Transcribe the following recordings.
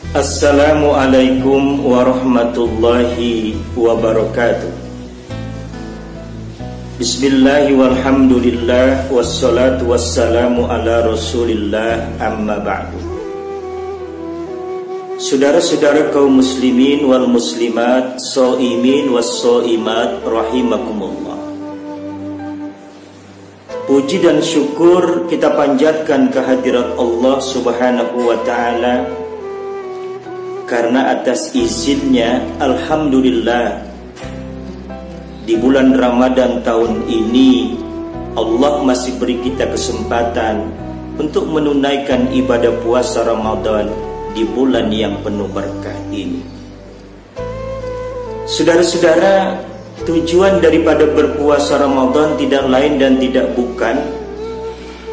Assalamualaikum warahmatullahi wabarakatuh. Bismillahi walhamdulillah wassalatu wassalamu ala rasulillah amma ba'du. Saudara-saudara kaum muslimin wal muslimat, shaimin was shaimat rahimakumullah. Puji dan syukur kita panjatkan kehadirat Allah Subhanahu wa ta'ala, karena atas izinnya alhamdulillah di bulan Ramadan tahun ini Allah masih beri kita kesempatan untuk menunaikan ibadah puasa Ramadan di bulan yang penuh berkah ini. Saudara-saudara, tujuan daripada berpuasa Ramadan tidak lain dan tidak bukan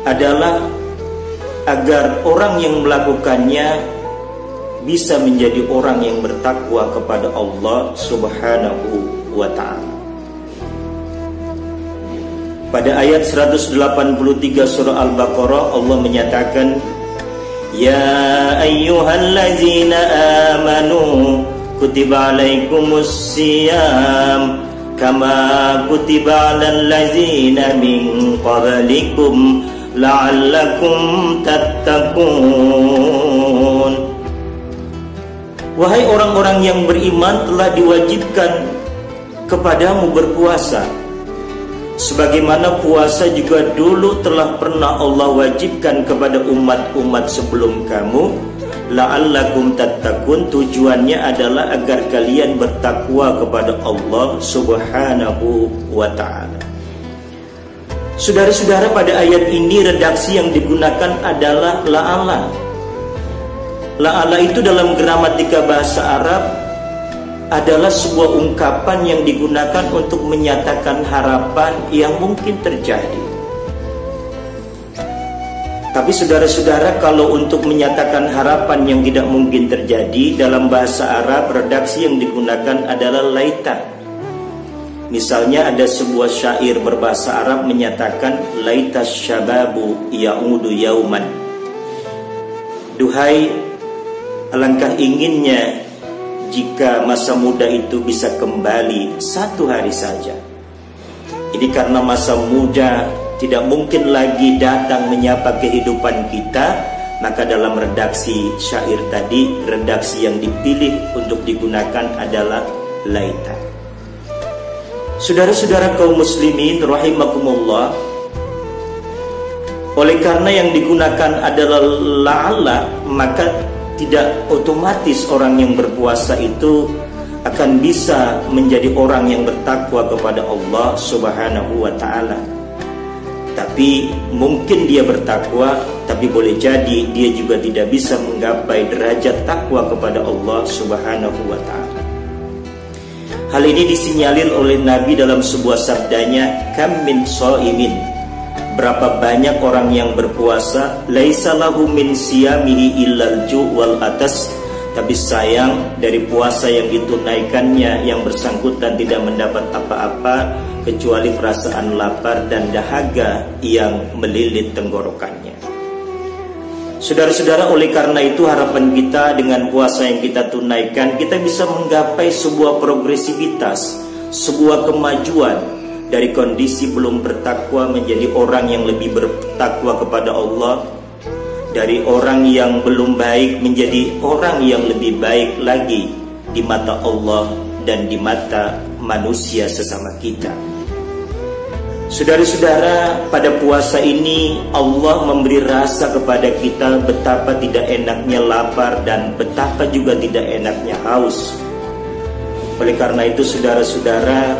adalah agar orang yang melakukannya bisa menjadi orang yang bertakwa kepada Allah Subhanahu wa ta'ala. Pada ayat 183 surah Al-Baqarah Allah menyatakan, Ya ayyuhallazina amanu kutiba alaikumus siyam kama kutiba alal ladzina min qablikum la'allakum tattaqun. Wahai orang-orang yang beriman, telah diwajibkan kepadamu berpuasa, sebagaimana puasa juga dulu telah pernah Allah wajibkan kepada umat-umat sebelum kamu, la'allakum tattaqun. Tujuannya adalah agar kalian bertakwa kepada Allah Subhanahu wa ta'ala. Saudara-saudara, pada ayat ini redaksi yang digunakan adalah la'alla. La'alla itu dalam gramatika bahasa Arab adalah sebuah ungkapan yang digunakan untuk menyatakan harapan yang mungkin terjadi. Tapi saudara-saudara, kalau untuk menyatakan harapan yang tidak mungkin terjadi, dalam bahasa Arab redaksi yang digunakan adalah laita. Misalnya ada sebuah syair berbahasa Arab menyatakan, Laita syababu ya'udu yauman. Duhai, alangkah inginnya jika masa muda itu bisa kembali satu hari saja. Ini karena masa muda tidak mungkin lagi datang menyapa kehidupan kita, maka dalam redaksi syair tadi, redaksi yang dipilih untuk digunakan adalah laita. Saudara-saudara kaum muslimin rahimakumullah, oleh karena yang digunakan adalah la'alla, maka tidak otomatis orang yang berpuasa itu akan bisa menjadi orang yang bertakwa kepada Allah Subhanahu wa ta'ala. Tapi mungkin dia bertakwa, tapi boleh jadi dia juga tidak bisa menggapai derajat takwa kepada Allah Subhanahu wa ta'ala. Hal ini disinyalir oleh Nabi dalam sebuah sabdanya, Kam min shaimin, berapa banyak orang yang berpuasa, laisa lahu min siyamihi illal ju' wal atas, tapi sayang dari puasa yang ditunaikannya yang bersangkutan tidak mendapat apa-apa kecuali perasaan lapar dan dahaga yang melilit tenggorokannya. Saudara-saudara, oleh karena itu harapan kita dengan puasa yang kita tunaikan, kita bisa menggapai sebuah progresivitas, sebuah kemajuan dari kondisi belum bertakwa menjadi orang yang lebih bertakwa kepada Allah, dari orang yang belum baik menjadi orang yang lebih baik lagi di mata Allah dan di mata manusia sesama kita. Saudara-saudara, pada puasa ini Allah memberi rasa kepada kita betapa tidak enaknya lapar dan betapa juga tidak enaknya haus. Oleh karena itu saudara-saudara,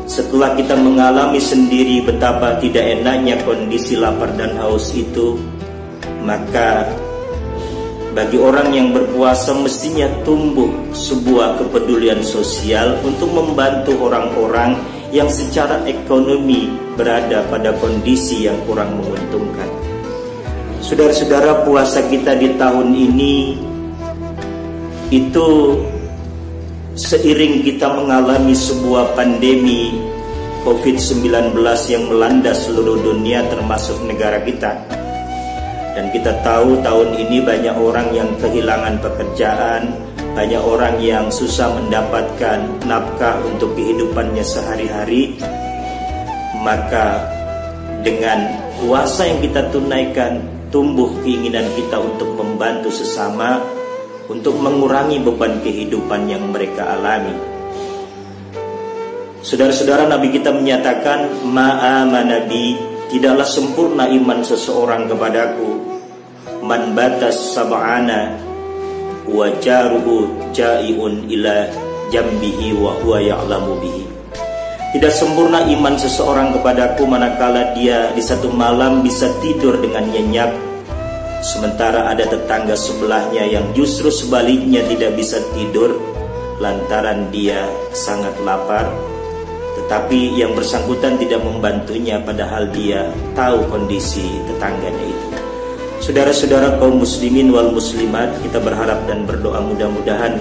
setelah kita mengalami sendiri betapa tidak enaknya kondisi lapar dan haus itu, maka bagi orang yang berpuasa mestinya tumbuh sebuah kepedulian sosial untuk membantu orang-orang yang secara ekonomi berada pada kondisi yang kurang menguntungkan. Saudara-saudara, puasa kita di tahun ini itu seiring kita mengalami sebuah pandemi COVID-19 yang melanda seluruh dunia termasuk negara kita, Dan kita tahu tahun ini banyak orang yang kehilangan pekerjaan, banyak orang yang susah mendapatkan nafkah untuk kehidupannya sehari-hari. Maka dengan puasa yang kita tunaikan, tumbuh keinginan kita untuk membantu sesama, untuk mengurangi beban kehidupan yang mereka alami. Saudara-saudara, Nabi kita menyatakan, ma'amana bi, tidaklah sempurna iman seseorang kepadaku, man batas sab'ana wa jaruhu ja'iun ila jambihi wa huwa ya'lamu bihi. Tidak sempurna iman seseorang kepadaku manakala dia di satu malam bisa tidur dengan nyenyak, sementara ada tetangga sebelahnya yang justru sebaliknya tidak bisa tidur lantaran dia sangat lapar, tetapi yang bersangkutan tidak membantunya padahal dia tahu kondisi tetangganya itu. Saudara-saudara kaum muslimin wal muslimat, kita berharap dan berdoa mudah-mudahan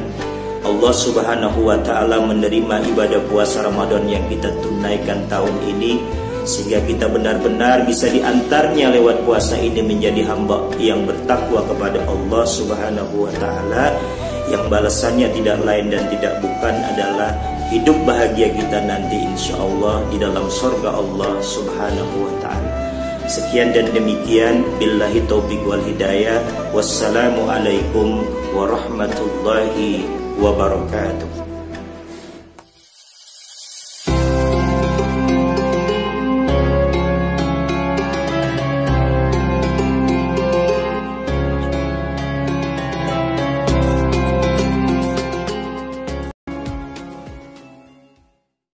Allah subhanahu wa ta'ala menerima ibadah puasa Ramadan yang kita tunaikan tahun ini, sehingga kita benar-benar bisa diantarnya lewat puasa ini menjadi hamba yang bertakwa kepada Allah subhanahu wa ta'ala, yang balasannya tidak lain dan tidak bukan adalah hidup bahagia kita nanti insyaallah di dalam surga Allah subhanahu wa ta'ala. Sekian dan demikian, billahi taufiq wal hidayah. Wassalamualaikum warahmatullahi wabarakatuh.